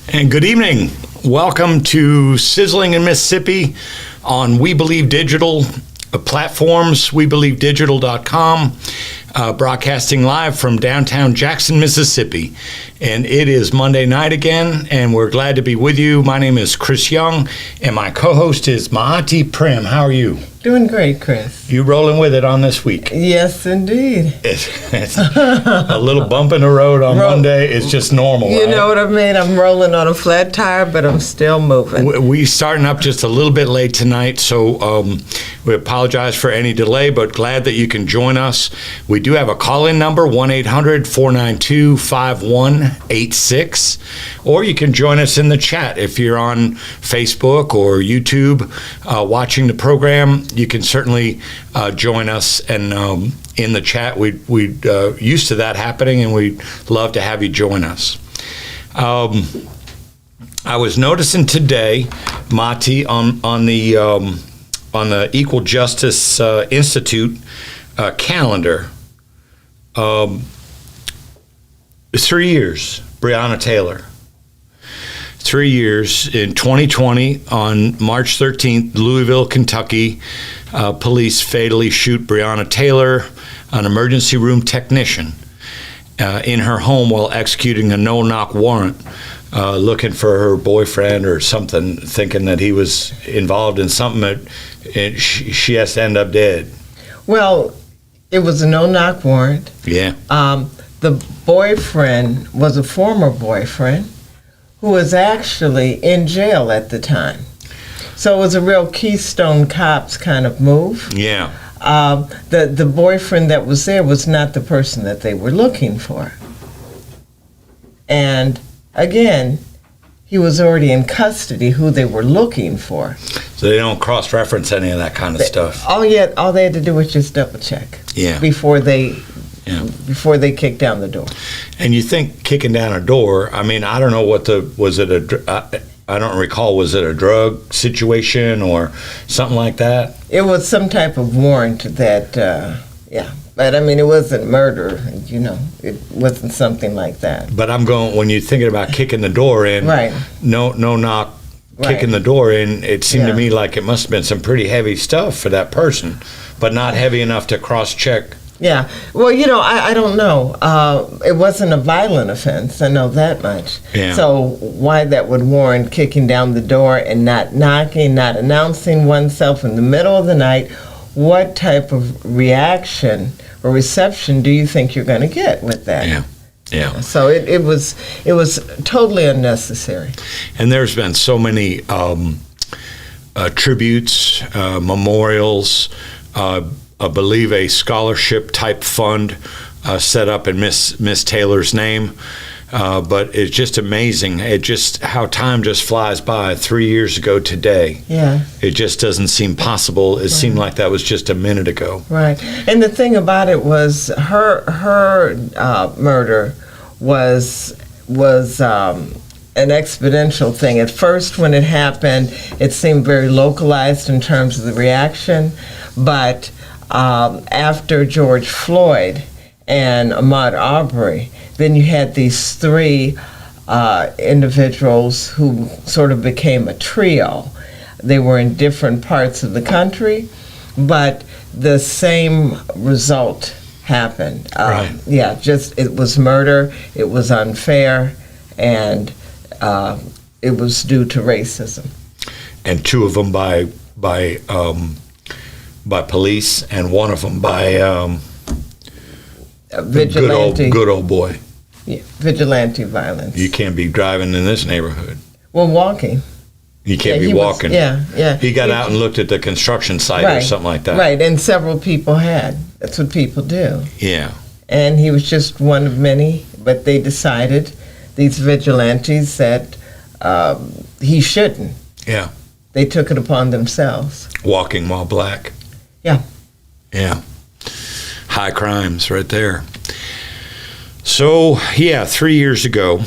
And good evening. Welcome to Sizzling in Mississippi on We Believe Digital platforms, webelievedigital.com, broadcasting live from downtown Jackson, Mississippi. And it is Monday night again, and we're glad to be with you. My name is Chris Young, and my co-host is Maati Primm. How are you? Doing great, Chris. You rolling with it on this week? Yes, indeed. It's a little bump in the road on Monday. It's just normal, You right? know what I mean? I'm rolling on a flat tire, but I'm still moving. We starting up just a little bit late tonight, so we apologize for any delay, but glad that you can join us. We do have a call-in number, 1-800-492-5186, or you can join us in the chat if you're on Facebook or YouTube watching the program. You can certainly join us, and in the chat, we'd used to that happening, and we'd love to have you join us. I was noticing today, Maati, on the Equal Justice Institute calendar, 3 years, Breonna Taylor. 3 years in 2020 on March 13th, Louisville, Kentucky, police fatally shoot Breonna Taylor, an emergency room technician, in her home while executing a no-knock warrant, looking for her boyfriend or something, thinking that he was involved in something that she has to end up dead. Well, it was a no-knock warrant. Yeah. The boyfriend was a former boyfriend who was actually in jail at the time. So it was a real Keystone Cops kind of move. Yeah. The boyfriend that was there was not the person that they were looking for. And again, he was already in custody, who they were looking for. So they don't cross-reference any of that kind of stuff. All they had to do was just double check. Yeah. Before they kicked down the door. And you think kicking down a door, I mean, I don't know I don't recall, was it a drug situation or something like that? It was some type of warrant that, but I mean, it wasn't murder, it wasn't something like that. But I'm going, when you're thinking about kicking the door in, Right. no knock, kicking the door in, it seemed to me like it must have been some pretty heavy stuff for that person, but not heavy enough to cross-check. Yeah. Well, I don't know. It wasn't a violent offense. I know that much. Yeah. So why that would warrant kicking down the door and not knocking, not announcing oneself in the middle of the night, what type of reaction or reception do you think you're going to get with that? Yeah. Yeah. So it was totally unnecessary. And there's been so many tributes, memorials, I believe a scholarship type fund set up in Miss Taylor's name. But it's just amazing. How time just flies by. 3 years ago today. Yeah. It just doesn't seem possible. It seemed like that was just a minute ago. Right. And the thing about it was her murder was an exponential thing. At first, when it happened, it seemed very localized in terms of the reaction, but after George Floyd and Ahmaud Arbery, then you had these three individuals who sort of became a trio. They were in different parts of the country, but the same result happened. Right. Yeah, it was murder, it was unfair, and it was due to racism. And two of them by police, and one of them by vigilante. Good old boy. Yeah, vigilante violence. You can't be driving in this neighborhood. Well, walking. You can't be walking. Yeah. He got out and looked at the construction site or something like that. Right, and several people had. That's what people do. Yeah. And he was just one of many, but they decided, these vigilantes, that he shouldn't. Yeah. They took it upon themselves. Walking while black. Yeah. Yeah. High crimes right there. So, 3 years ago,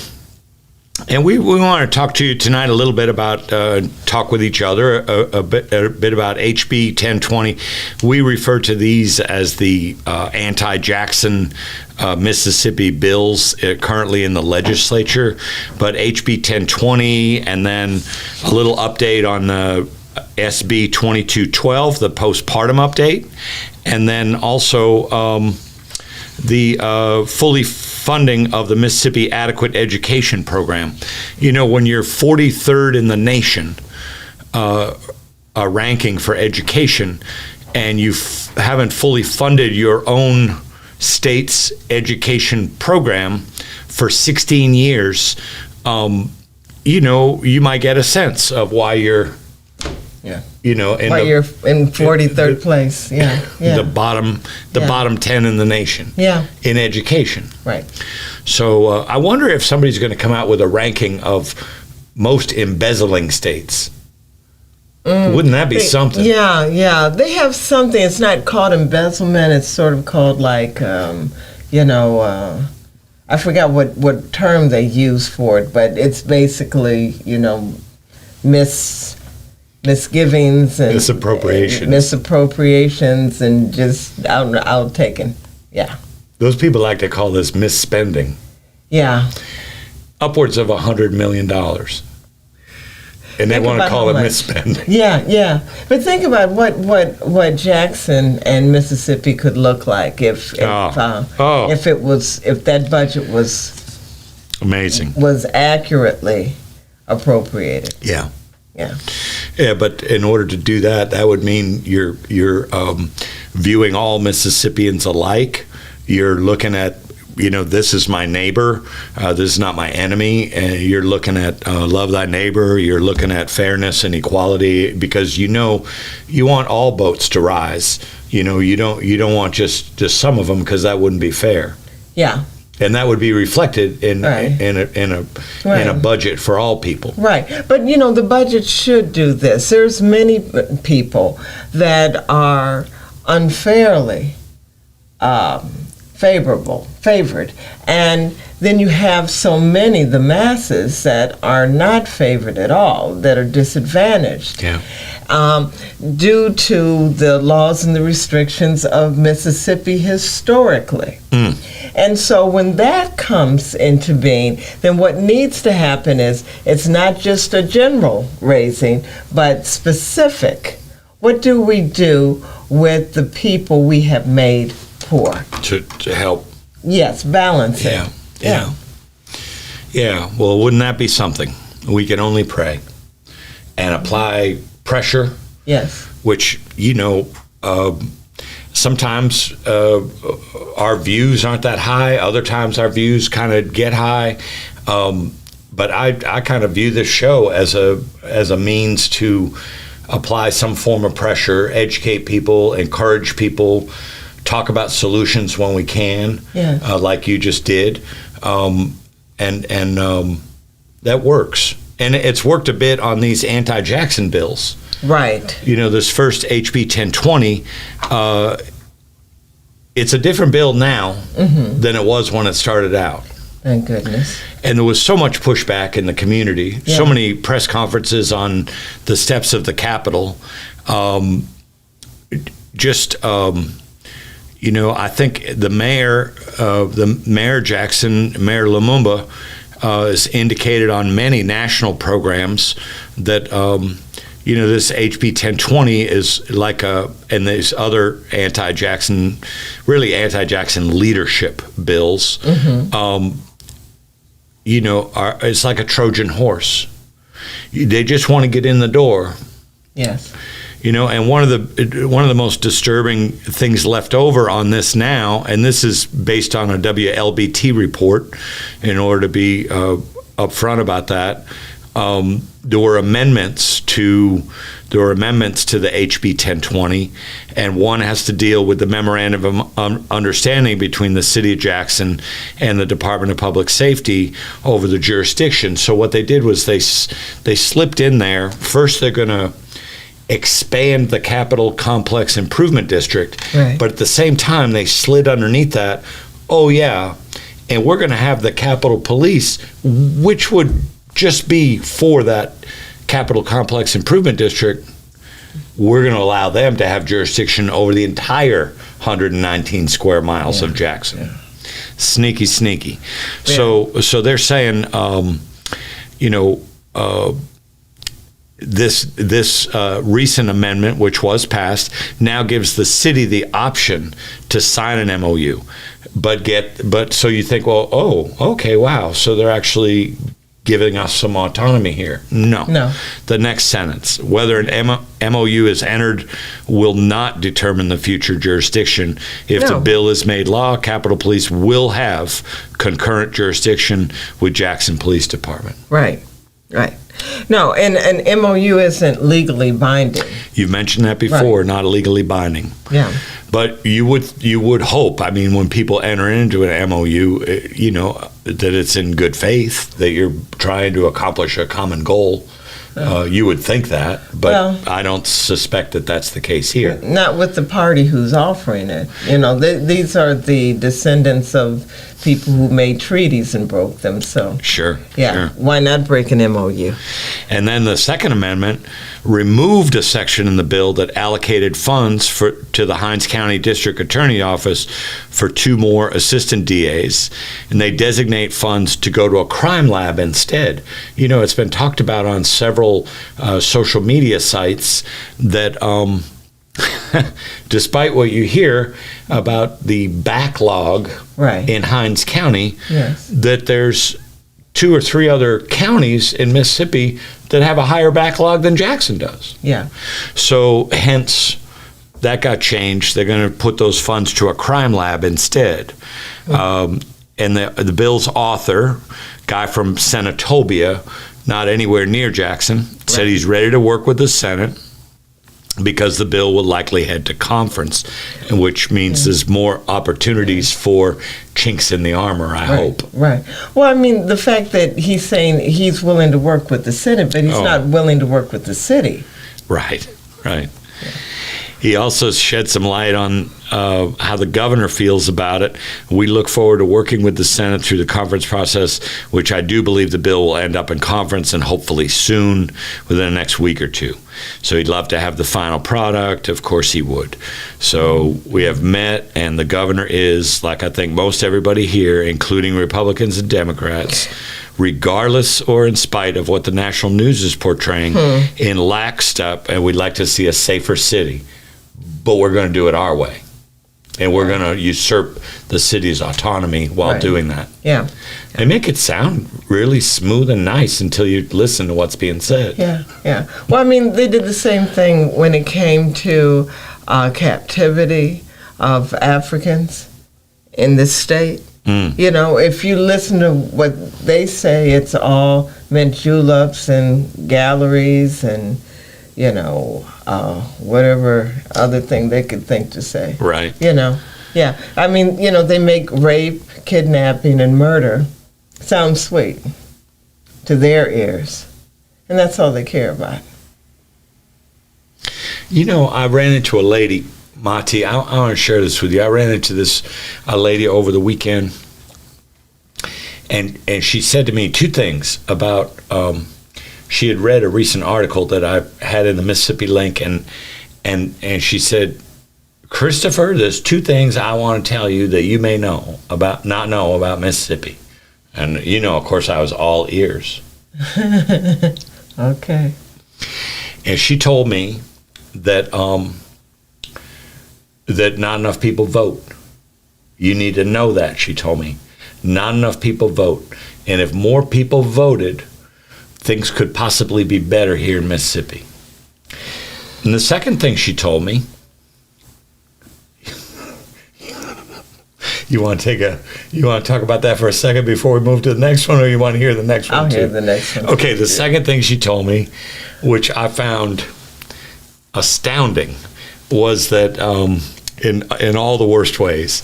and we want to talk to you tonight a little bit about, talk with each other a bit about HB 1020. We refer to these as the anti-Jackson Mississippi bills currently in the legislature, but HB 1020, and then a little update on the SB 2212, the postpartum update, and then also the fully funding of the Mississippi Adequate Education Program. You know, when you're 43rd in the nation ranking for education, and you haven't fully funded your own state's education program for 16 years, you know, you might get a sense of why you're, you know, you're in 43rd place. The bottom 10 in the nation. In education. Right. So I wonder if somebody's going to come out with a ranking of most embezzling states. Wouldn't that be something? Yeah. They have something. It's not called embezzlement. It's sort of called like, you know, I forgot what term they use for it, but it's basically, you know, misgivings and misappropriations and just outtaken. Yeah. Those people like to call this misspending. Yeah. Upwards of $100 million. And they want to call it misspending. Yeah. But think about what Jackson and Mississippi could look like if that budget was amazing, was accurately appropriated. Yeah, but in order to do that, that would mean you're viewing all Mississippians alike. You're looking at, you know, this is my neighbor, this is not my enemy, and you're looking at love thy neighbor, you're looking at fairness and equality, because you know you want all boats to rise. You know, you don't want just some of them, because that wouldn't be fair. Yeah. And that would be reflected in a budget for all people. Right. But, you know, the budget should do this. There's many people that are unfairly favored, and then you have so many, the masses, that are not favored at all, that are disadvantaged due to the laws and the restrictions of Mississippi historically. And so when that comes into being, then what needs to happen is it's not just a general raising, but specific. What do we do with the people we have made poor? To help. Yes, balance it. Yeah. Well, wouldn't that be something? We can only pray and apply pressure. Yes. Which, you know, sometimes our views aren't that high. Other times our views kind of get high. But I kind of view this show as a means to apply some form of pressure, educate people, encourage people, talk about solutions when we can, like you just did, and that works. And it's worked a bit on these anti-Jackson bills. Right. You know, this first HB 1020, it's a different bill now than it was when it started out. Thank goodness. And there was so much pushback in the community, so many press conferences on the steps of the Capitol. You know, I think the mayor Jackson, Mayor Lumumba, has indicated on many national programs that, you know, this HB 1020 is like and these other anti-Jackson leadership bills, you know, it's like a Trojan horse. They just want to get in the door. Yes. You know, and one of the most disturbing things left over on this now, and this is based on a WLBT report, in order to be upfront about that, there were amendments to the HB 1020, and one has to deal with the memorandum of understanding between the City of Jackson and the Department of Public Safety over the jurisdiction. So what they did was they slipped in there. First, they're going to expand the Capitol Complex Improvement District, but at the same time they slid underneath that, and we're going to have the Capitol Police, which would just be for that Capitol Complex Improvement District. We're going to allow them to have jurisdiction over the entire 119 square miles of Jackson. Sneaky. Yeah. So they're saying, this recent amendment, which was passed, now gives the city the option to sign an MOU, but so you think, well, okay, wow, so they're actually giving us some autonomy here. No. The next sentence, whether an MOU is entered will not determine the future jurisdiction. If the bill is made law, Capitol Police will have concurrent jurisdiction with Jackson Police Department. Right. No, and an MOU isn't legally binding. You've mentioned that before, not legally binding. Yeah. But you would hope, I mean, when people enter into an MOU, that it's in good faith, that you're trying to accomplish a common goal. You would think that, but I don't suspect that that's the case here. Not with the party who's offering it. These are the descendants of people who made treaties and broke them. So sure. Why not break an MOU? And then the Second Amendment removed a section in the bill that allocated funds to the Hinds County District Attorney Office for 2 more assistant DAs, and they designate funds to go to a crime lab instead. It's been talked about on several social media sites that despite what you hear about the backlog in Hinds County, that there's 2 or 3 other counties in Mississippi that have a higher backlog than Jackson does. Yeah. So hence, that got changed. They're going to put those funds to a crime lab instead. And the bill's author, guy from Senatobia, not anywhere near Jackson, said he's ready to work with the Senate because the bill will likely head to conference, which means there's more opportunities for chinks in the armor, I hope. Right. Well, I mean, the fact that he's saying he's willing to work with the Senate, but he's not willing to work with the city. Right. Yeah. He also shed some light on how the governor feels about it. We look forward to working with the Senate through the conference process, which I do believe the bill will end up in conference and hopefully soon, within the next week or 2. So he'd love to have the final product. Of course he would. So we have met, and the governor is, like I think most everybody here, including Republicans and Democrats, regardless or in spite of what the national news is portraying, in lockstep, and we'd like to see a safer city. But we're going to do it our way. And we're going to usurp the city's autonomy while doing that. Yeah. They make it sound really smooth and nice until you listen to what's being said. Yeah. Well, I mean, they did the same thing when it came to captivity of Africans in this state. If you listen to what they say, it's all meant juleps and galleries and whatever other thing they could think to say. Right. Yeah. I mean, they make rape, kidnapping, and murder sound sweet to their ears. And that's all they care about. I ran into a lady, Maati. I want to share this with you. I ran into a lady over the weekend, and she said to me 2 things about she had read a recent article that I had in the Mississippi Link, and she said, Christopher, there's 2 things I want to tell you that you may not know about Mississippi. And of course, I was all ears. Okay. And she told me that that not enough people vote. You need to know that, she told me. Not enough people vote. And if more people voted, things could possibly be better here in Mississippi. And the second thing she told me, you want to talk about that for a second before we move to the next one, or you want to hear the next one too? I'll hear the next one. Okay, the second thing she told me, which I found astounding, was that in all the worst ways,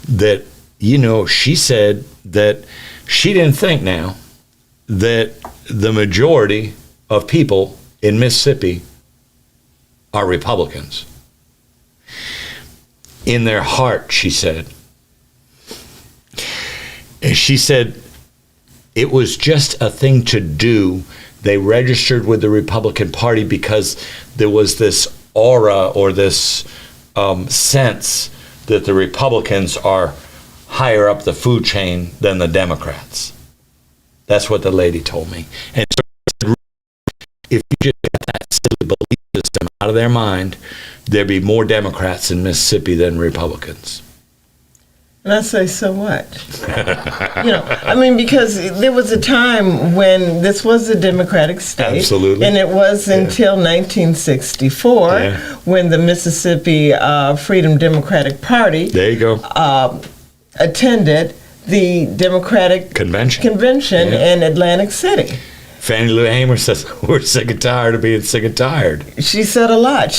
that she said that she didn't think now that the majority of people in Mississippi are Republicans. In their heart, she said. And she said it was just a thing to do. They registered with the Republican Party because there was this aura or this sense that the Republicans are higher up the food chain than the Democrats. That's what the lady told me. And so if you just get that silly belief system out of their mind, there'd be more Democrats in Mississippi than Republicans. And I say, so what? Because there was a time when this was a Democratic state. Absolutely. And it was until 1964 when the Mississippi Freedom Democratic Party There you go. Attended the Democratic Convention in Atlantic City. Fannie Lou Hamer says, we're sick and tired of being sick and tired. She said a lot.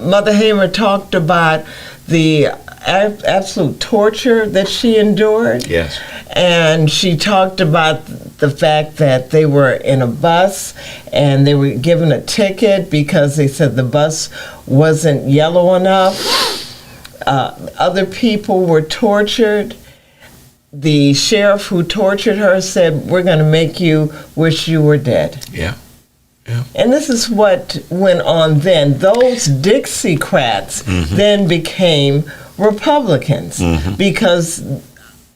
Mother Hamer talked about the absolute torture that she endured. Yes. And she talked about the fact that they were in a bus and they were given a ticket because they said the bus wasn't yellow enough. Other people were tortured. The sheriff who tortured her said, we're going to make you wish you were dead. Yeah. And this is what went on then. Those Dixiecrats then became Republicans because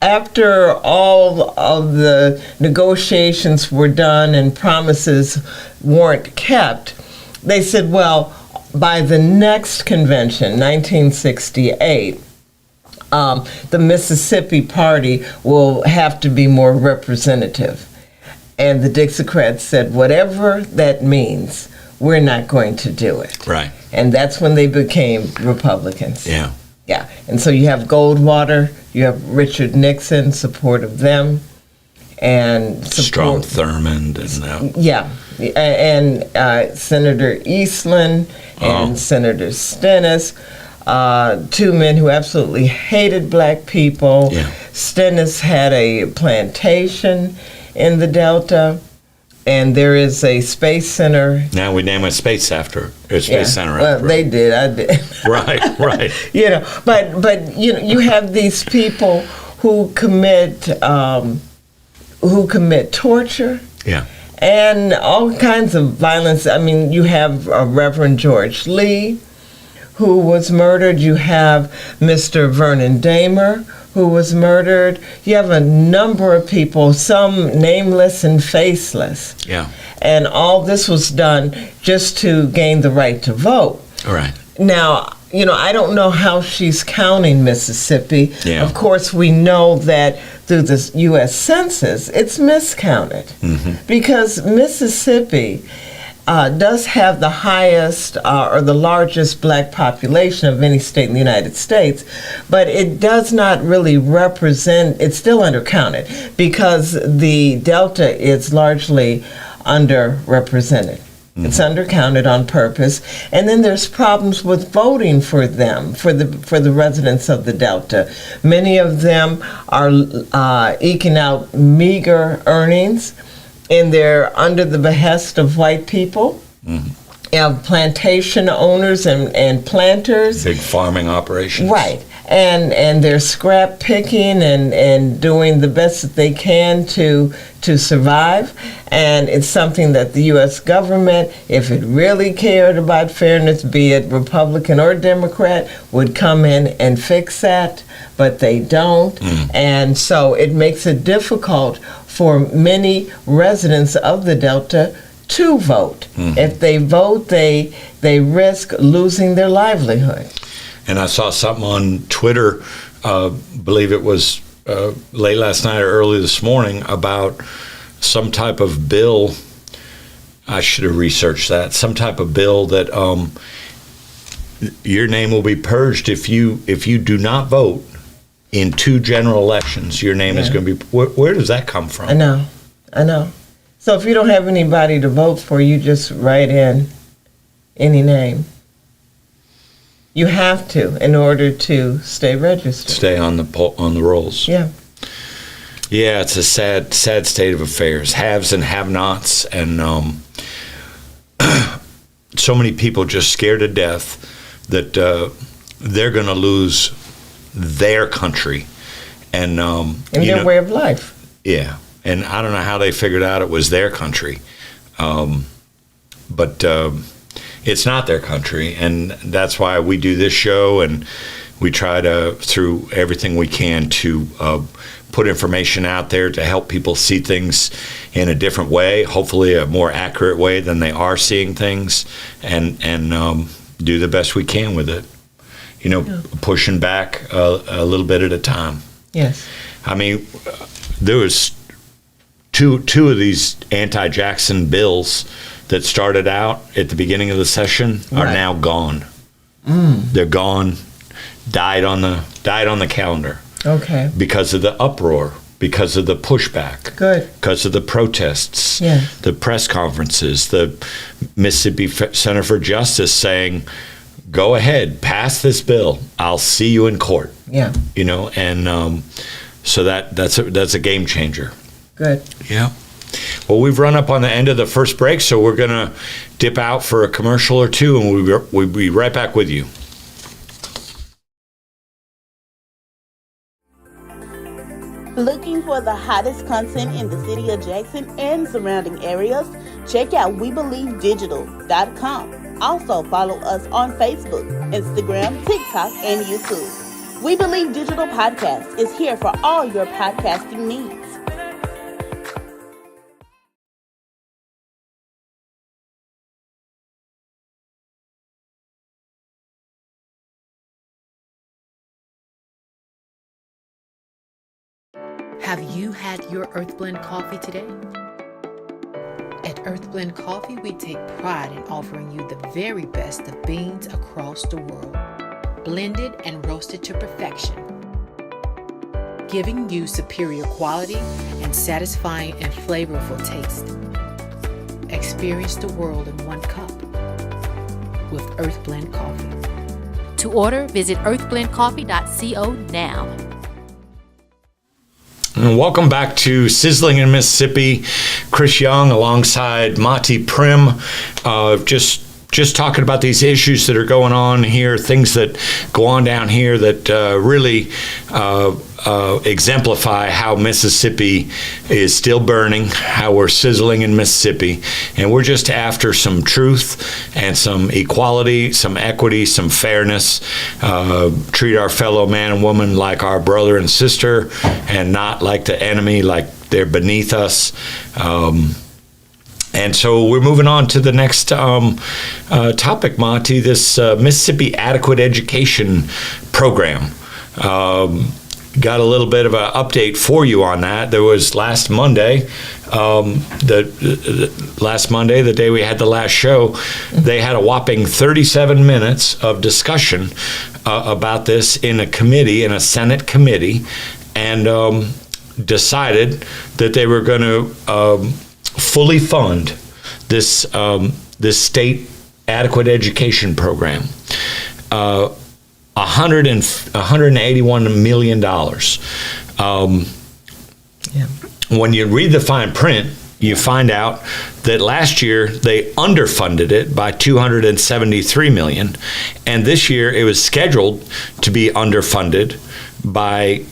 after all of the negotiations were done and promises weren't kept, they said, well, by the next convention, 1968, the Mississippi Party will have to be more representative. And the Dixiecrats said, whatever that means, we're not going to do it. Right. And that's when they became Republicans. Yeah. Yeah. And so you have Goldwater, you have Richard Nixon, support of them, and Strom Thurmond. And Senator Eastland and Senator Stennis. Two men who absolutely hated black people. Yeah. Stennis had a plantation in the Delta, and there is a space center. Now we name a space center after. Well, they did. I did. Right. But you have these people who commit torture. Yeah. And all kinds of violence. I mean, you have Reverend George Lee, who was murdered. You have Mr. Vernon Damer, who was murdered. You have a number of people, some nameless and faceless. Yeah. And all this was done just to gain the right to vote. All right. Now, I don't know how she's counting Mississippi. Yeah. Of course, we know that through the U.S. Census, it's miscounted because Mississippi does have the highest or the largest black population of any state in the United States, but it does not really represent, it's still undercounted because the Delta is largely underrepresented. It's undercounted on purpose, and then there's problems with voting for them, for the residents of the Delta. Many of them are eking out meager earnings, and they're under the behest of white people. You have plantation owners and planters. Big farming operations. Right. And they're scrap picking and doing the best that they can to survive. And it's something that the U.S. government, if it really cared about fairness, be it Republican or Democrat, would come in and fix that, but they don't. And so it makes it difficult for many residents of the Delta to vote. If they vote, they risk losing their livelihood. And I saw something on Twitter, believe it was late last night or early this morning, about some type of bill. I should have researched that. Some type of bill that your name will be purged if you do not vote in 2 general elections. Your name is going to be. Where does that come from? I know. So if you don't have anybody to vote for, you just write in any name. You have to in order to stay registered. Stay on the rolls. Yeah. Yeah, it's a sad state of affairs. Haves and have-nots, and so many people just scared to death that they're going to lose their country and their way of life. Yeah, and I don't know how they figured out it was their country, but it's not their country, and that's why we do this show, and We try to, through everything we can, to put information out there to help people see things in a different way, hopefully a more accurate way than they are seeing things, and do the best we can with it. Pushing back a little bit at a time. Yes. I mean, there was two of these anti-Jackson bills that started out at the beginning of the session are now gone. They're gone, died on the calendar. Okay. Because of the uproar, because of the pushback. Good. Because of the protests, the press conferences, the Mississippi Center for Justice saying, go ahead, pass this bill. I'll see you in court. Yeah. And so that's a game changer. Good. Yeah. Well, we've run up on the end of the first break, so we're going to dip out for a commercial or two, and we'll be right back with you. Looking for the hottest content in the city of Jackson and surrounding areas? Check out WeBelieveDigital.com. Also follow us on Facebook, Instagram, TikTok, and YouTube. We Believe Digital Podcast is here for all your podcasting needs. Have you had your Earth Blend coffee today? At Earth Blend Coffee, we take pride in offering you the very best of beans across the world, blended and roasted to perfection, giving you superior quality and satisfying and flavorful taste. Experience the world in one cup with Earth Blend Coffee. To order, visit earthblendcoffee.co now. And welcome back to Sizzling in Mississippi. Chris Young alongside Maati Primm, just talking about these issues that are going on here, things that go on down here that really exemplify how Mississippi is still burning, how we're sizzling in Mississippi, and we're just after some truth and some equality, some equity, some fairness. Treat our fellow man and woman like our brother and sister, and not like the enemy, like they're beneath us. And so we're moving on to the next topic, Maati, this Mississippi Adequate Education Program. Got a little bit of an update for you on that. There was last Monday, the day we had the last show, they had a whopping 37 minutes of discussion about this in a Senate committee, and decided that they were going to fully fund this state adequate education program. $181 million. When you read the fine print, you find out that last year they underfunded it by $273 million, and this year it was scheduled to be underfunded by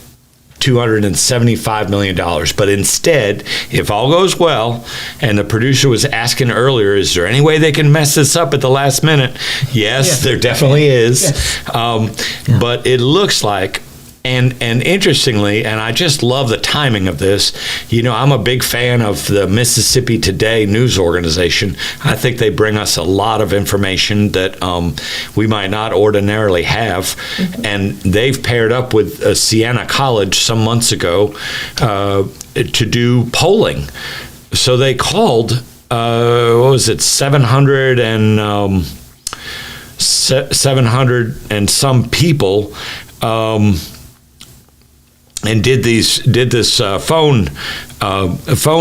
$275 million. But instead, if all goes well, and the producer was asking earlier, is there any way they can mess this up at the last minute? Yes, there definitely is. Yes. But it looks like, and interestingly, and I just love the timing of this, I'm a big fan of the Mississippi Today news organization. I think they bring us a lot of information that we might not ordinarily have. Mm-hmm. And they've paired up with Siena College some months ago to do polling. So they called, 700 and some people, and did this phone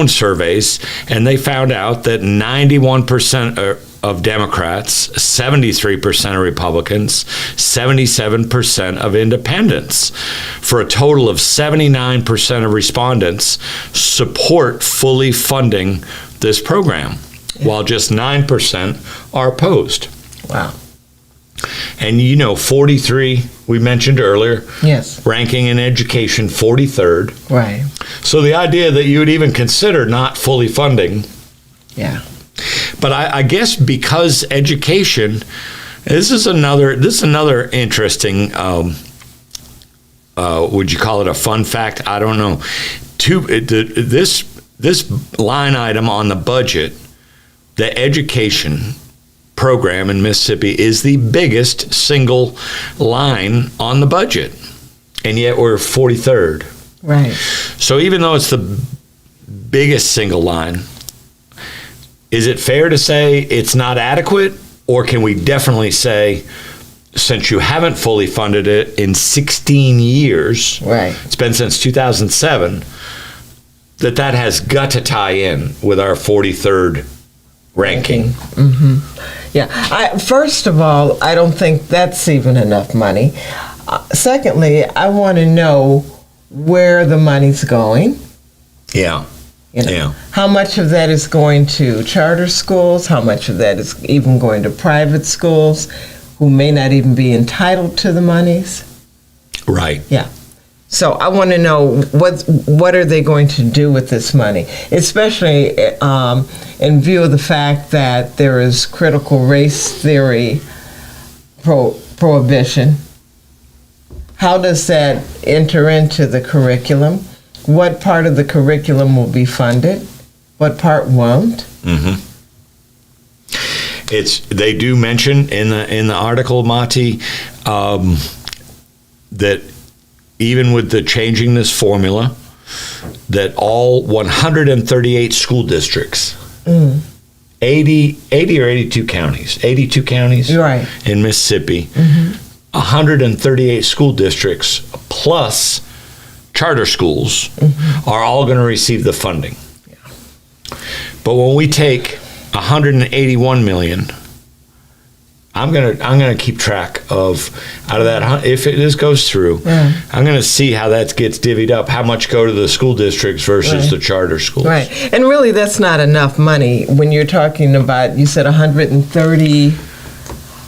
surveys, and they found out that 91% of Democrats, 73% of Republicans, 77% of independents, for a total of 79% of respondents support fully funding this program, while just 9% are opposed. Wow. And 43, we mentioned earlier. Yes. Ranking in education, 43rd. Right. So the idea that you would even consider not fully funding. Yeah. But I guess because education, this is another interesting would you call it a fun fact? I don't know. This line item on the budget, the education program in Mississippi, is the biggest single line on the budget, and yet we're 43rd. Right. So even though it's the biggest single line, is it fair to say it's not adequate, or can we definitely say, since you haven't fully funded it in 16 years, Right. it's been since 2007, that has got to tie in with our 43rd ranking? Yeah. First of all, I don't think that's even enough money. Secondly, I want to know where the money's going. Yeah. You know, Yeah. how much of that is going to charter schools? How much of that is even going to private schools who may not even be entitled to the monies? Right. Yeah. So I want to know what are they going to do with this money, especially in view of the fact that there is critical race theory prohibition. How does that enter into the curriculum? What part of the curriculum will be funded? What part won't? Mm-hmm. They do mention in the article, Maati, that even with the changing this formula, that all 138 school districts, 80 or 82 counties, 82 counties Right. in Mississippi, 138 school districts plus charter schools are all going to receive the funding. But when we take 181 million, I'm gonna keep track of, out of that, if this goes through, I'm gonna see how that gets divvied up. How much go to the school districts versus the charter schools? Right. And really, that's not enough money when you're talking about, you said 130.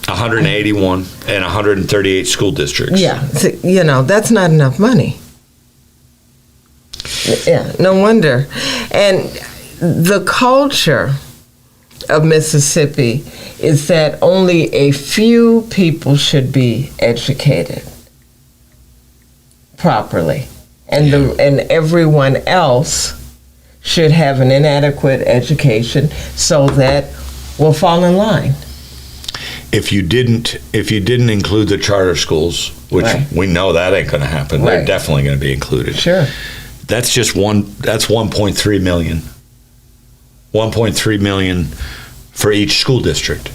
181 and 138 school districts. Yeah. So, that's not enough money. Yeah. No wonder. And the culture of Mississippi is that only a few people should be educated properly, and and everyone else should have an inadequate education, so that we'll fall in line. If you didn't include the charter schools, which we know that ain't going to happen, they're definitely going to be included. Sure. That's just that's 1.3 million. 1.3 million for each school district.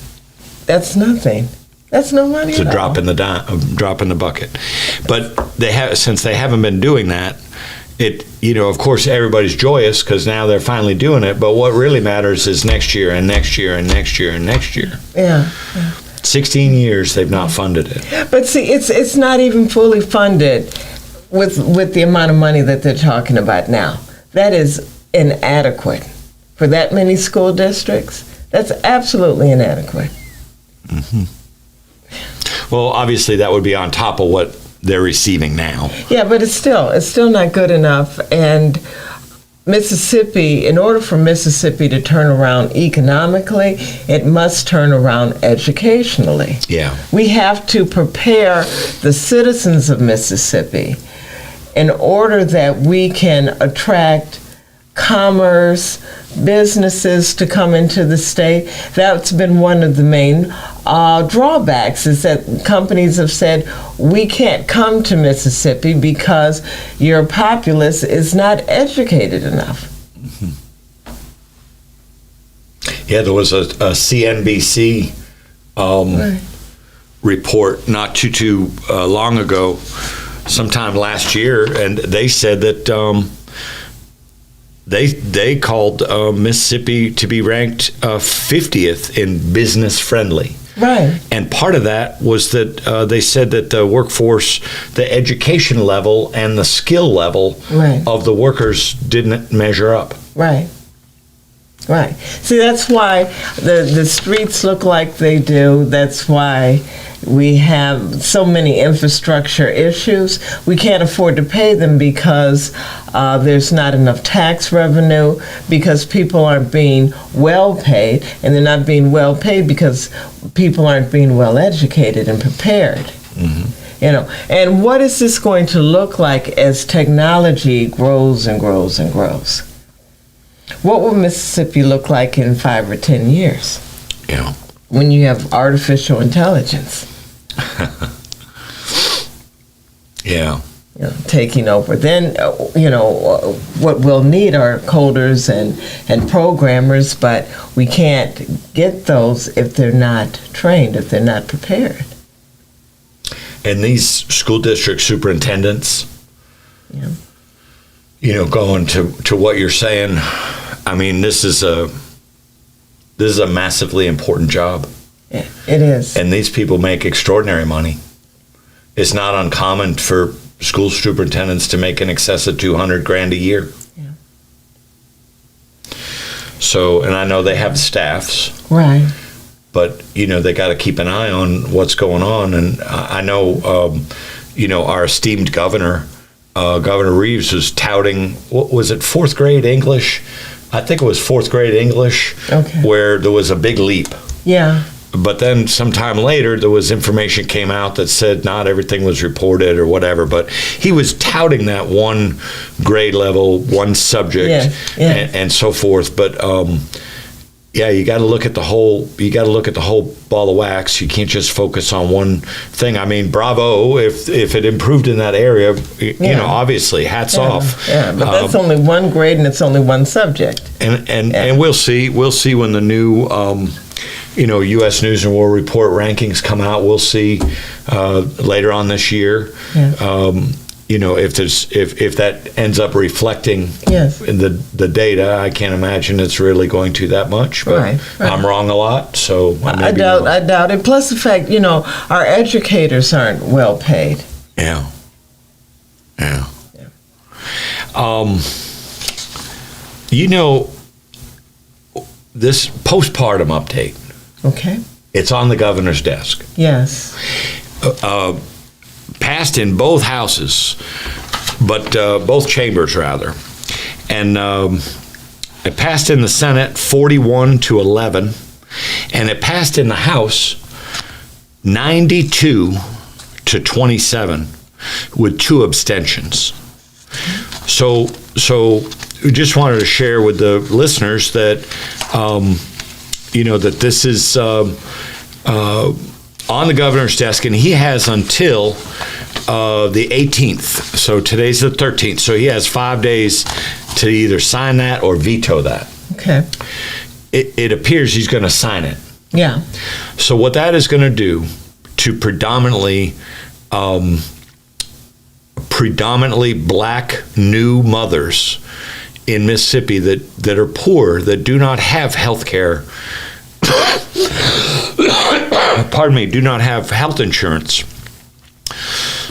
That's nothing. That's no money It's a at drop all. in the drop in the bucket. But since they haven't been doing that, of course everybody's joyous because now they're finally doing it. But what really matters is next year and next year and next year and next year. Yeah. 16 years they've not funded it. But see, it's not even fully funded with the amount of money that they're talking about now. That is inadequate for that many school districts. That's absolutely inadequate. Mm-hmm. Well, obviously that would be on top of what they're receiving now. Yeah, but it's still not good enough. And Mississippi, in order for Mississippi to turn around economically, it must turn around educationally. Yeah. We have to prepare the citizens of Mississippi in order that we can attract commerce, businesses to come into the state. That's been one of the main drawbacks, is that companies have said, we can't come to Mississippi because your populace is not educated enough. Mm-hmm. Yeah, there was a CNBC report not too long ago, sometime last year, and they said that they called Mississippi to be ranked 50th in business friendly. Right. And part of that was that they said that the workforce, the education level and the skill level of the workers didn't measure up. Right. Right. See, that's why the streets look like they do. That's why we have so many infrastructure issues. We can't afford to pay them because there's not enough tax revenue, because people aren't being well paid, and they're not being well paid because people aren't being well educated and prepared. Mm-hmm. And what is this going to look like as technology grows and grows and grows? What will Mississippi look like in 5 or 10 years? Yeah. When you have artificial intelligence. Yeah. Taking over. Then, what we'll need are coders and programmers, but we can't get those if they're not trained, if they're not prepared. And these school district superintendents, going to what you're saying, I mean, this is a massively important job. Yeah, it is. And these people make extraordinary money. It's not uncommon for school superintendents to make in excess of $200,000 a year. Yeah. So, and I know they have staffs. Right. But, they got to keep an eye on what's going on. And I know, our esteemed governor, Governor Reeves, was touting, what was it, 4th grade English? I think it was 4th grade English, where there was a big leap. Yeah. But then sometime later, there was information came out that said not everything was reported or whatever. But he was touting that one grade level, one subject, and so forth. But you got to look at the whole. You got to look at the whole ball of wax. You can't just focus on one thing. I mean, bravo if it improved in that area. Obviously, hats off. Yeah, but that's only one grade and it's only one subject. And we'll see. We'll see when the new. U.S. News and World Report rankings come out. We'll see later on this year. Yes. If that ends up reflecting in the data, I can't imagine it's really going to that much. But right. I'm wrong a lot, so I doubt it. Plus the fact, our educators aren't well paid. Yeah. This postpartum update. Okay. It's on the governor's desk. Yes. Passed in both houses, but both chambers rather, and it passed in the Senate 41-11, and it passed in the House 92-27 with 2 abstentions. So we just wanted to share with the listeners that that this is on the governor's desk, and he has until the 18th. So today's the 13th. So he has 5 days to either sign that or veto that. Okay. It appears he's going to sign it. Yeah. So what that is going to do to predominantly black new mothers in Mississippi that are poor, that do not have health care, do not have health insurance.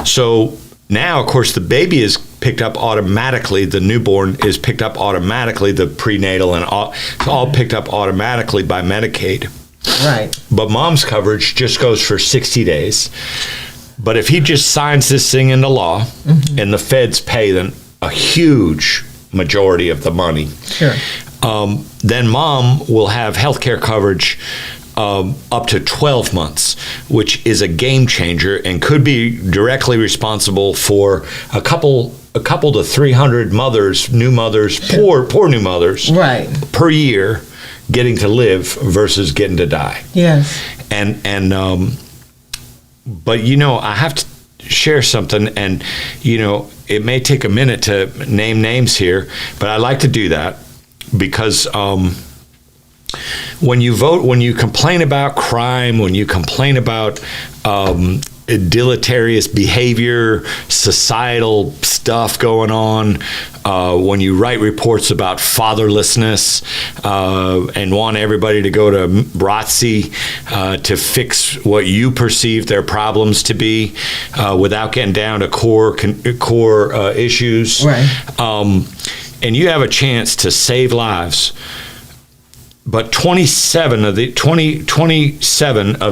So now, of course, the baby is picked up automatically, the newborn is picked up automatically, the prenatal and all picked up automatically by Medicaid. Right. But mom's coverage just goes for 60 days. But if he just signs this thing into law, and the feds pay them a huge majority of the money, sure, then mom will have health care coverage up to 12 months, which is a game changer and could be directly responsible for a couple to 300 mothers, new mothers, poor new mothers, right, per year, getting to live versus getting to die. Yes. But I have to share something, and it may take a minute to name names here, but I like to do that because when you vote, when you complain about crime, when you complain about deleterious behavior, societal stuff going on, when you write reports about fatherlessness and want everybody to go to ROTC to fix what you perceive their problems to be without getting down to core issues, right. And you have a chance to save lives. But 27 of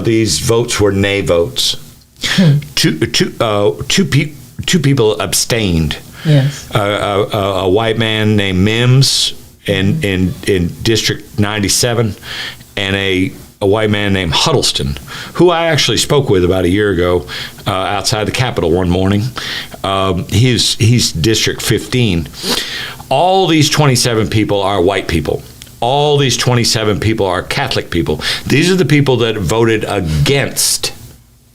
these votes were nay votes. Two people abstained. Yes. A white man named Mims in District 97, and a a white man named Huddleston, who I actually spoke with about a year ago outside the Capitol one morning. He's District 15. All these 27 people are white people. All these 27 people are Catholic people. These are the people that voted against.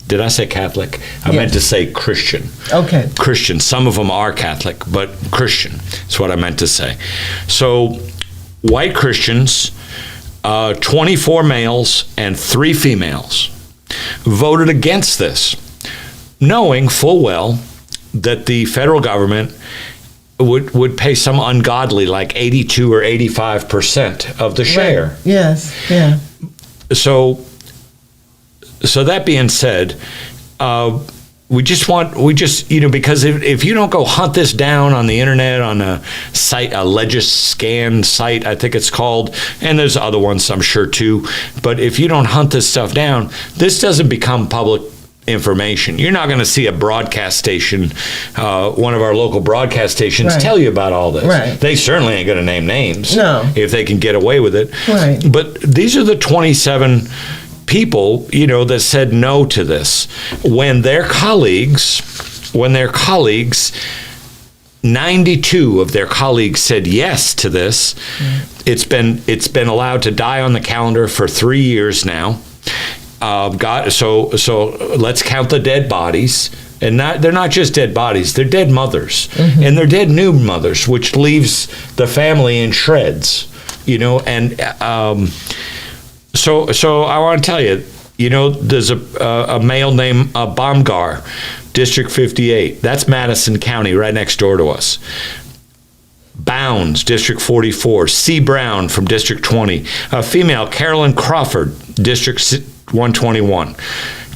Did I say Catholic? I meant to say Christian. Okay. Christian. Some of them are Catholic, but Christian is what I meant to say. So white Christians, 24 males and 3 females, voted against this, knowing full well that the federal government would pay some ungodly, like 82 or 85% of the share. Right. Yes. Yeah. So that being said, we just because if you don't go hunt this down on the internet, on a site, a Legiscan site, I think it's called, and there's other ones I'm sure too, but if you don't hunt this stuff down, this doesn't become public information. You're not going to see a broadcast station, one of our local broadcast stations, Right. tell you about all this. Right. They certainly ain't going to name names. No. If they can get away with it. Right. But these are the 27 people, that said no to this. When their colleagues, 92 of their colleagues said yes to this. It's been allowed to die on the calendar for 3 years now. So let's count the dead bodies, and they're not just dead bodies; they're dead mothers, and they're dead new mothers, which leaves the family in shreds. And so I want to tell you, there's a male named Baumgar, District 58. That's Madison County, right next door to us. Bounds, District 44. C. Brown from District 20. A female, Carolyn Crawford, District 121.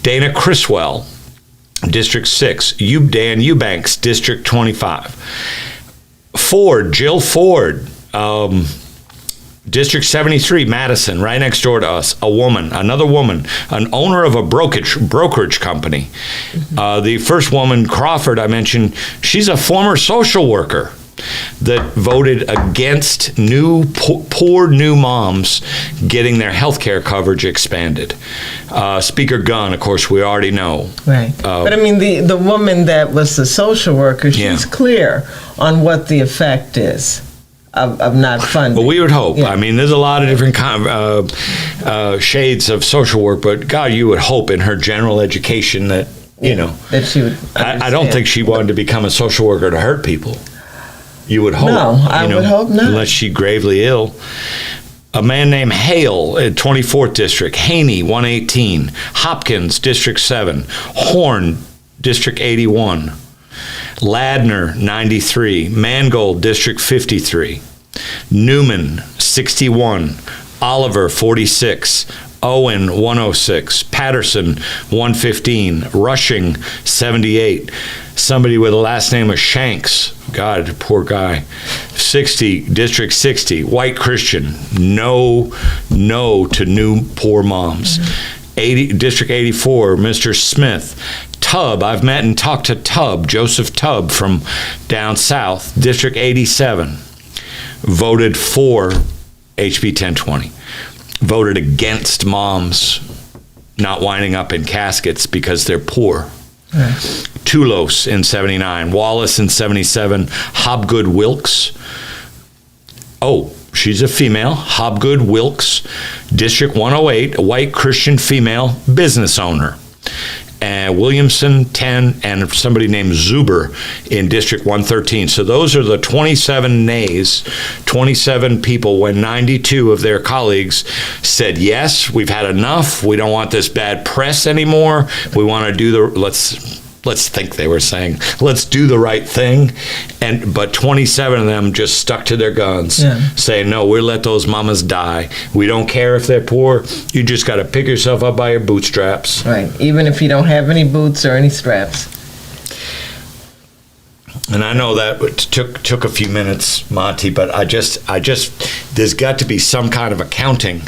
Dana Criswell, District 6. Dan Eubanks, District 25. Jill Ford, District 73, Madison, right next door to us. Another woman, an owner of a brokerage company. The first woman, Crawford, I mentioned, she's a former social worker that voted against poor new moms getting their health care coverage expanded. Speaker Gunn, of course, we already know. Right. But I mean, the woman that was the social worker, she's clear on what the effect is of not funding. Well, we would hope. Yeah. I mean, there's a lot of different shades of social work, but God, you would hope in her general education that, that she would I don't think she wanted to become a social worker to hurt people. You would hope. No, I would hope not. Unless she's gravely ill. A man named Hale at 24th District, Haney, 118, Hopkins, District 7, Horn, District 81, Ladner, 93, Mangold, District 53, Newman, 61, Oliver, 46, Owen, 106, Patterson, 115, Rushing, 78, somebody with the last name of Shanks, God, poor guy, 60, District 60, white Christian, no to new poor moms. 80, District 84, Mr. Smith. Tubb, I've met and talked to Tubb, Joseph Tubb from down south, District 87, voted for HB 1020. Voted against moms not winding up in caskets because they're poor. Right. Toulos in 79, Wallace in 77, Hobgood Wilkes. Oh, she's a female, Hobgood Wilkes, District 108, a white Christian female business owner. And Williamson, 10, and somebody named Zuber in District 113. So those are the 27 nays, 27 people when 92 of their colleagues said, yes, we've had enough. We don't want this bad press anymore. We want to do let's think they were saying, let's do the right thing. But 27 of them just stuck to their guns, saying, no, we'll let those mamas die. We don't care if they're poor. You just got to pick yourself up by your bootstraps. Right, even if you don't have any boots or any straps. And I know that took a few minutes, Maati, but I just there's got to be some kind of accounting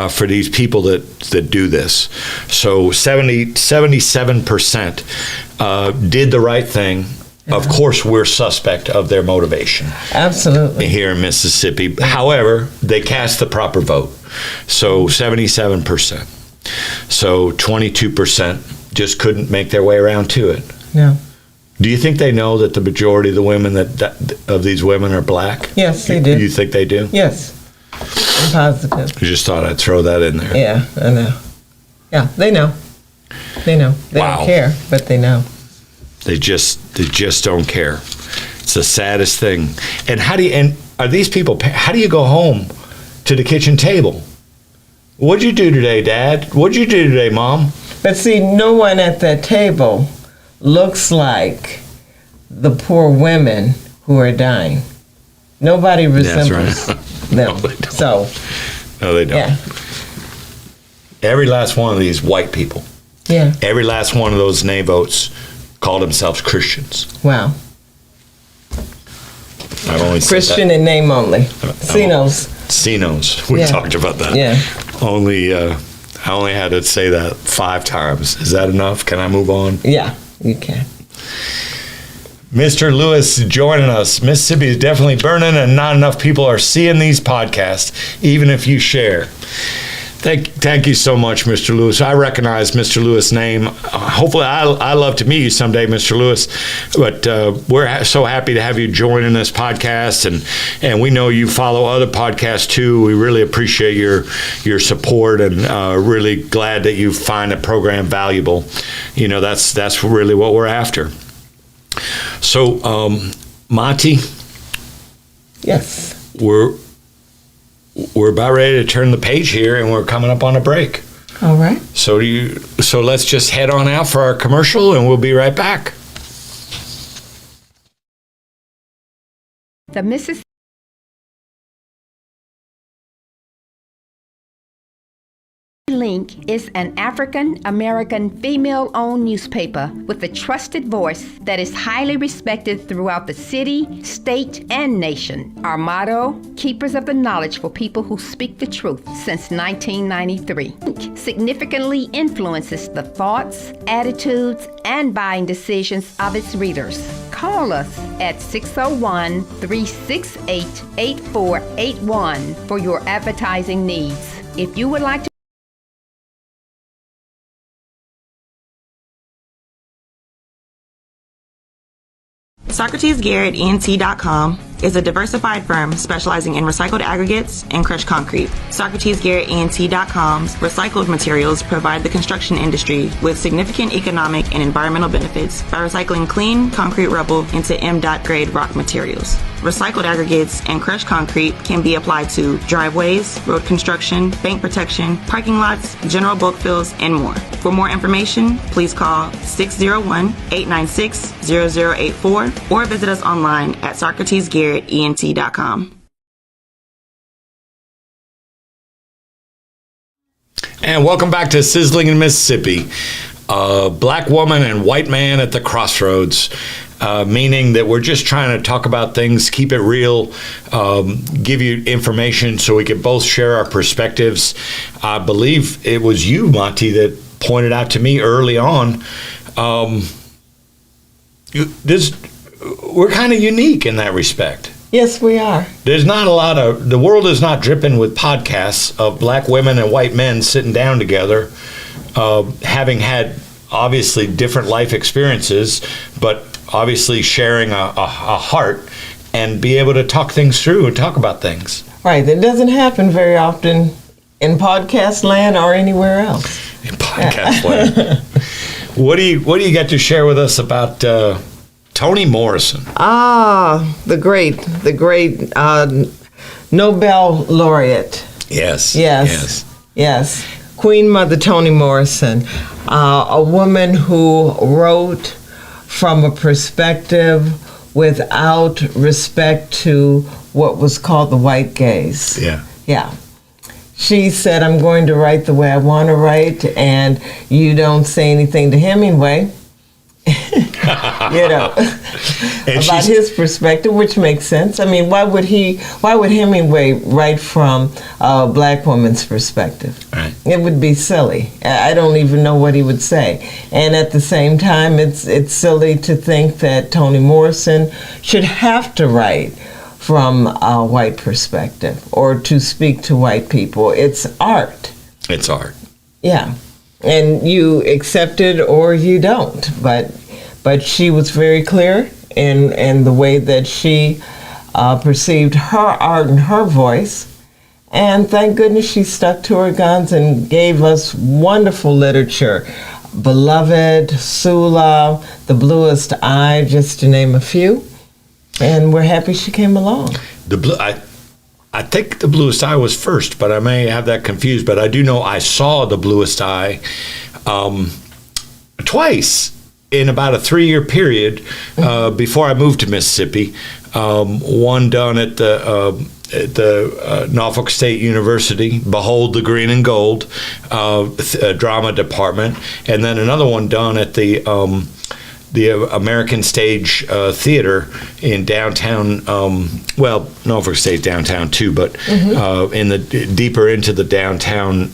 for these people that do this. So 77% did the right thing of course, we're suspect of their motivation. Absolutely. Here in Mississippi. However, they cast the proper vote. So 77%. So 22% just couldn't make their way around to it. No. Do you think they know that the majority of the women of these women are black? Yes, they do. You think they do? Yes. I'm positive. I just thought I'd throw that in there. Yeah, I know. Yeah, they know. They know. They Wow. don't care, but they know. They just don't care. It's the saddest thing. And how do you go home to the kitchen table? What'd you do today, Dad? What'd you do today, Mom? But see, no one at that table looks like the poor women who are dying. Nobody resembles them. No, they don't. So, No, they don't. yeah. Every last one of these white people, Yeah. every last one of those nay votes call themselves Christians. Wow. I've only said Christian in name only. Sinos. Sinos. We Yeah. talked about that. Yeah. I only had to say that 5 times. Is that enough? Can I move on? Yeah, you can. Mr. Lewis joining us. Mississippi is definitely burning, and not enough people are seeing these podcasts, even if you share. Thank you so much, Mr. Lewis. I recognize Mr. Lewis' name. Hopefully, I love to meet you someday, Mr. Lewis. But we're so happy to have you joining this podcast, and we know you follow other podcasts too. We really appreciate your support, and really glad that you find the program valuable. You know, that's really what we're after. So, Maati, Yes. we're about ready to turn the page here, and we're coming up on a break. All right. So let's just head on out for our commercial, and we'll be right back. The Mississippi Link is an African-American female-owned newspaper with a trusted voice that is highly respected throughout the city, state, and nation. Our motto, keepers of the knowledge for people who speak the truth, since 1993. Link significantly influences the thoughts, attitudes, and buying decisions of its readers. Call us at 601-368-8481 for your advertising needs. If you would like to SocratesGarrettENT.com is a diversified firm specializing in recycled aggregates and crushed concrete. SocratesGarrettENT.com's recycled materials provide the construction industry with significant economic and environmental benefits by recycling clean concrete rubble into MDOT grade rock materials. Recycled aggregates and crushed concrete can be applied to driveways, road construction, bank protection, parking lots, general bulk fills, and more. For more information, please call 601-896-0084 or visit us online at SocratesGarrettENT.com. And welcome back to Sizzling in Mississippi. Black woman and white man at the crossroads, meaning that we're just trying to talk about things, keep it real, give you information so we can both share our perspectives. I believe it was you, Maati, that pointed out to me early on, we're kind of unique in that respect. Yes, we are. There's not a lot of, the world is not dripping with podcasts of black women and white men sitting down together, having had obviously different life experiences, but obviously sharing a heart and be able to talk things through and talk about things. Right. That doesn't happen very often in podcast land or anywhere else. In podcast land. What do you got to share with us about Toni Morrison? The great Nobel laureate. Yes. Queen Mother Toni Morrison, a woman who wrote from a perspective without respect to what was called the white gaze. Yeah. She said, I'm going to write the way I want to write, and you don't say anything to Hemingway. you know, about his perspective, which makes sense. I mean, why would Hemingway write from a black woman's perspective? Right. It would be silly. I don't even know what he would say. And at the same time, it's silly to think that Toni Morrison should have to write from a white perspective or to speak to white people. It's art. It's art. Yeah. And you accept it or you don't. But she was very clear in the way that she perceived her art and her voice. And thank goodness she stuck to her guns and gave us wonderful literature. Beloved, Sula, The Bluest Eye, just to name a few. And we're happy she came along. I think The Bluest Eye was first, but I may have that confused. But I do know I saw The Bluest Eye twice in about a 3-year period before I moved to Mississippi. One done at the Norfolk State University, Behold the Green and Gold drama department, and then another one done at the American Stage Theater in downtown. Norfolk State's downtown too, but in the deeper into the downtown.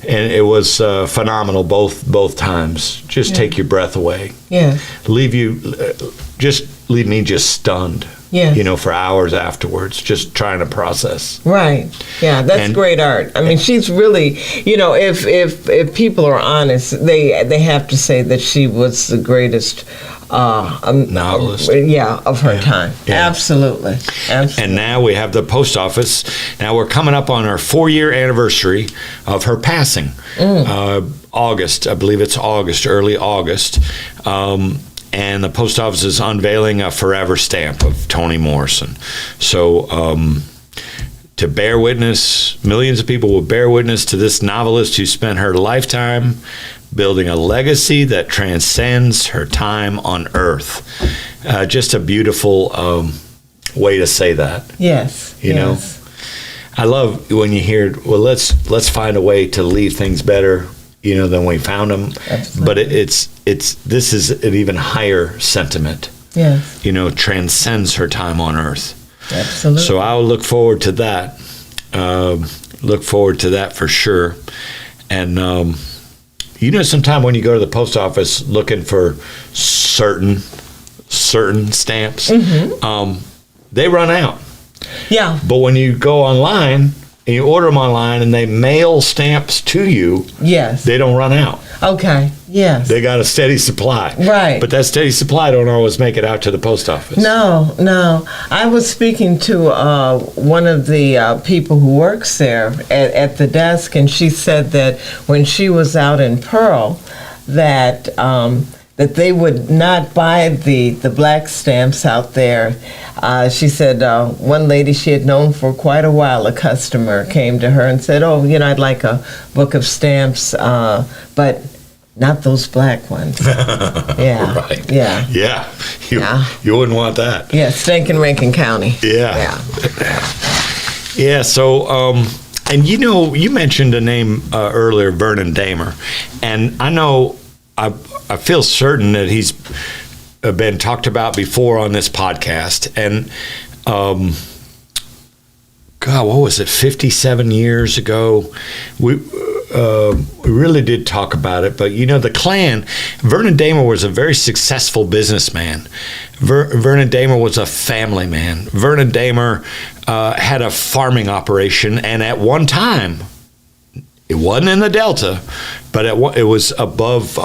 And it was phenomenal both times. Just take your breath away. Yeah. Leave me just stunned. Yeah. You know, for hours afterwards, just trying to process. Right. Yeah, that's great art. I mean, she's really, you know, if people are honest, they have to say that she was the greatest novelist. Of her time. Yeah. Absolutely. And now we have the post office. Now we're coming up on our 4-year anniversary of her passing. August, I believe it's August, early August. And the post office is unveiling a forever stamp of Toni Morrison. So to bear witness, millions of people will bear witness to this novelist who spent her lifetime building a legacy that transcends her time on earth. Just a beautiful way to say that. Yes. You know? I love when you hear, well, let's find a way to leave things better, you know, than we found them. Absolutely. But this is an even higher sentiment. Yes. You know, transcends her time on earth. Absolutely. So I'll look forward to that. Look forward to that for sure. And you know, sometime when you go to the post office looking for certain stamps, they run out. Yeah. But when you go online and you order them online and they mail stamps to you, yes, they don't run out. Okay. Yes. They got a steady supply. Right. But that steady supply don't always make it out to the post office. No. I was speaking to one of the people who works there at the desk, and she said that when she was out in Pearl, that they would not buy the black stamps out there. She said one lady she had known for quite a while, a customer, came to her and said, "Oh, you know, I'd like a book of stamps, but not those black ones." Yeah. Right. Yeah. Yeah. You wouldn't want that. Yeah, stinking Rankin County. Yeah. Yeah, so, and you know, you mentioned a name earlier, Vernon Damer, and I know, I feel certain that he's been talked about before on this podcast, and God, what was it, 57 years ago? We really did talk about it, but you know, the Klan, Vernon Damer was a very successful businessman. Vernon Damer was a family man. Vernon Damer had a farming operation, and at one time, it wasn't in the Delta, but it was above.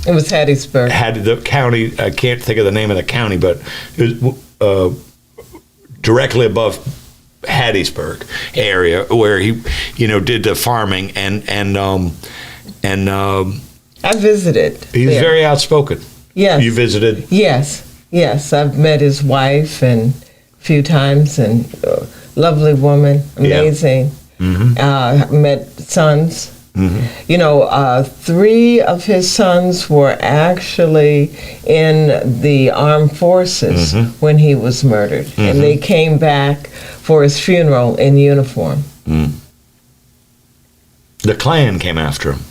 It was Hattiesburg. Had the county. I can't think of the name of the county, but it was directly above Hattiesburg area where he, you know, did the farming and I visited. He was very outspoken. Yes. You visited. Yes. I've met his wife and a few times, and lovely woman, amazing. Yeah. Mm-hmm. Met sons. Mm-hmm. You know, 3 of his sons were actually in the armed forces when he was murdered, and they came back for his funeral in uniform. The Klan came after him.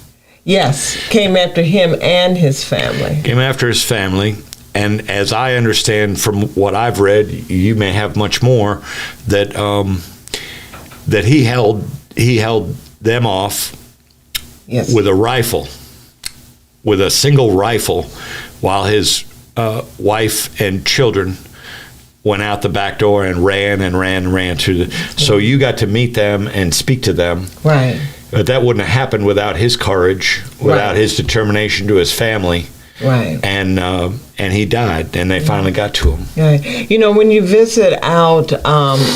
Yes, came after him and his family. Came after his family. And as I understand from what I've read, you may have much more, that that he held them off with a rifle, with a single rifle, while his wife and children went out the back door and ran through the. So you got to meet them and speak to them. Right. But that wouldn't have happened without his courage, without his determination to his family. Right. And he died, and they finally got to him. Right. You know, when you visit out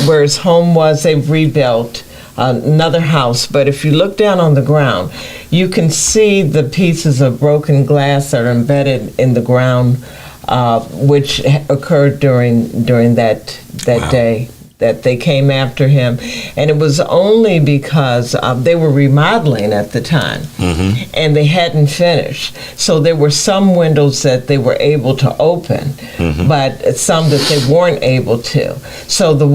where his home was, they've rebuilt another house. But if you look down on the ground, you can see the pieces of broken glass that are embedded in the ground, which occurred during that day that they came after him. And it was only because they were remodeling at the time, and they hadn't finished. So there were some windows that they were able to open, but some that they weren't able to. So the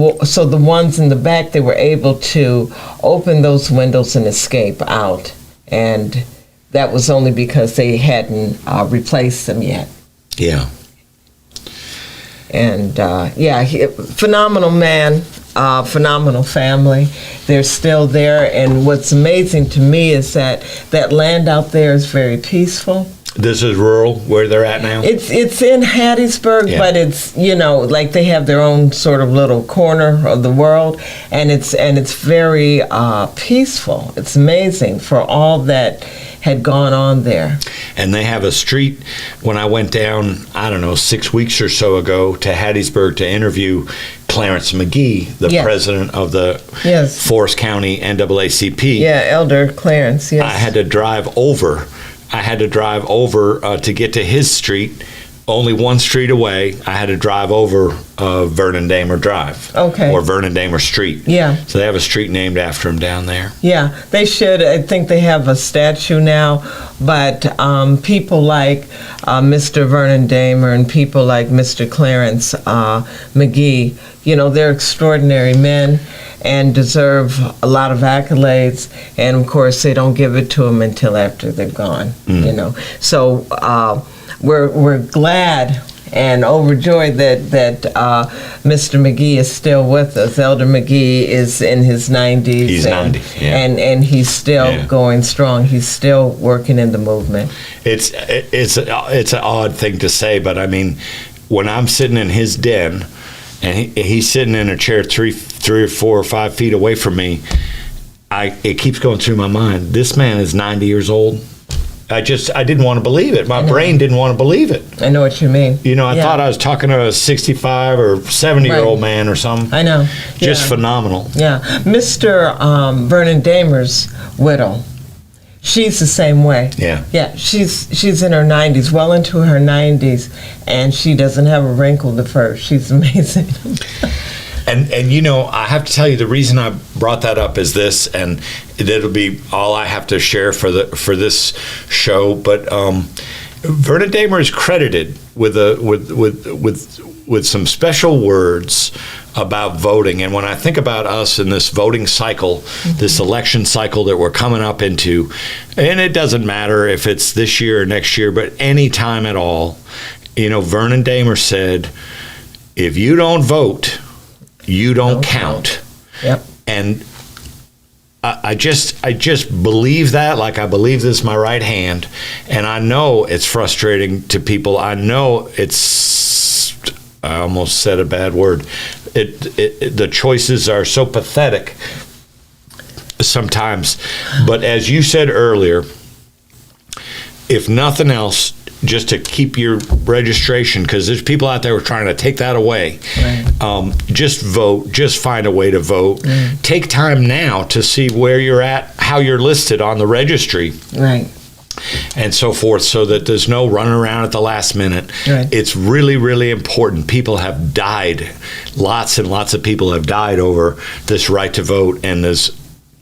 ones in the back, they were able to open those windows and escape out. And that was only because they hadn't replaced them yet. Yeah. And phenomenal man, phenomenal family. They're still there. And what's amazing to me is that land out there is very peaceful. This is rural, where they're at now? It's in Hattiesburg, but it's, like they have their own sort of little corner of the world, and it's very peaceful. It's amazing for all that had gone on there. And they have a street. When I went down, 6 weeks or so ago to Hattiesburg to interview Clarence McGee, the president of the Forest County NAACP. Yeah, Elder Clarence, yes. I had to drive over to get to his street. Only one street away, I had to drive over Vernon Damer Drive. Okay. Or Vernon Damer Street. Yeah. So they have a street named after him down there. Yeah, they should. I think they have a statue now, but people like Mr. Vernon Damer and people like Mr. Clarence McGee, they're extraordinary men and deserve a lot of accolades, and of course they don't give it to them until after they're gone. So we're glad and overjoyed that Mr. McGee is still with us. Elder McGee is in his 90s. He's 90, yeah. And he's still going strong. He's still working in the movement. It's an odd thing to say, but I mean, when I'm sitting in his den and he's sitting in a chair 3 or 4 or 5 feet away from me, it keeps going through my mind. This man is 90 years old. I didn't want to believe it. My brain didn't want to believe it. I know what you mean. I thought I was talking to a 65 or 70-year-old man or something. I know. Just phenomenal. Yeah. Mr. Vernon Damer's widow, she's the same way. Yeah. Yeah, she's in her 90s, well into her 90s, and she doesn't have a wrinkle to her. She's amazing. And I have to tell you, the reason I brought that up is this, and it'll be all I have to share for this show. But Vernon Damer is credited with some special words about voting. And when I think about us in this voting cycle, this election cycle that we're coming up into, and it doesn't matter if it's this year or next year, but any time at all, Vernon Damer said, if you don't vote, you don't count. Yep. And I just believe that, like I believe this is my right hand, and I know it's frustrating to people. I know I almost said a bad word. The choices are so pathetic sometimes. But as you said earlier, if nothing else, just to keep your registration, because there's people out there who are trying to take that away. Right. Just vote. Just find a way to vote. Take time now to see where you're at, how you're listed on the registry. Right. And so forth, so that there's no running around at the last minute. Right. It's really, really important. People have died. Lots and lots of people have died over this right to vote, and there's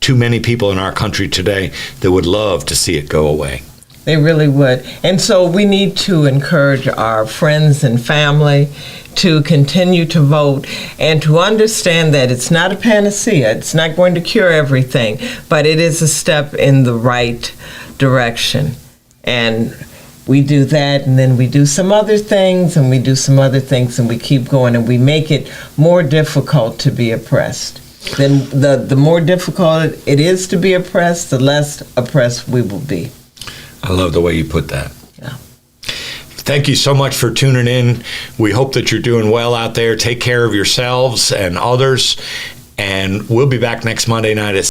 too many people in our country today that would love to see it go away. They really would. And so we need to encourage our friends and family to continue to vote and to understand that it's not a panacea. It's not going to cure everything, but it is a step in the right direction. And we do that, and then we do some other things, and we do some other things, and we keep going, and we make it more difficult to be oppressed. Then the more difficult it is to be oppressed, the less oppressed we will be. I love the way you put that. Yeah. Thank you so much for tuning in. We hope that you're doing well out there. Take care of yourselves and others. And we'll be back next Monday night at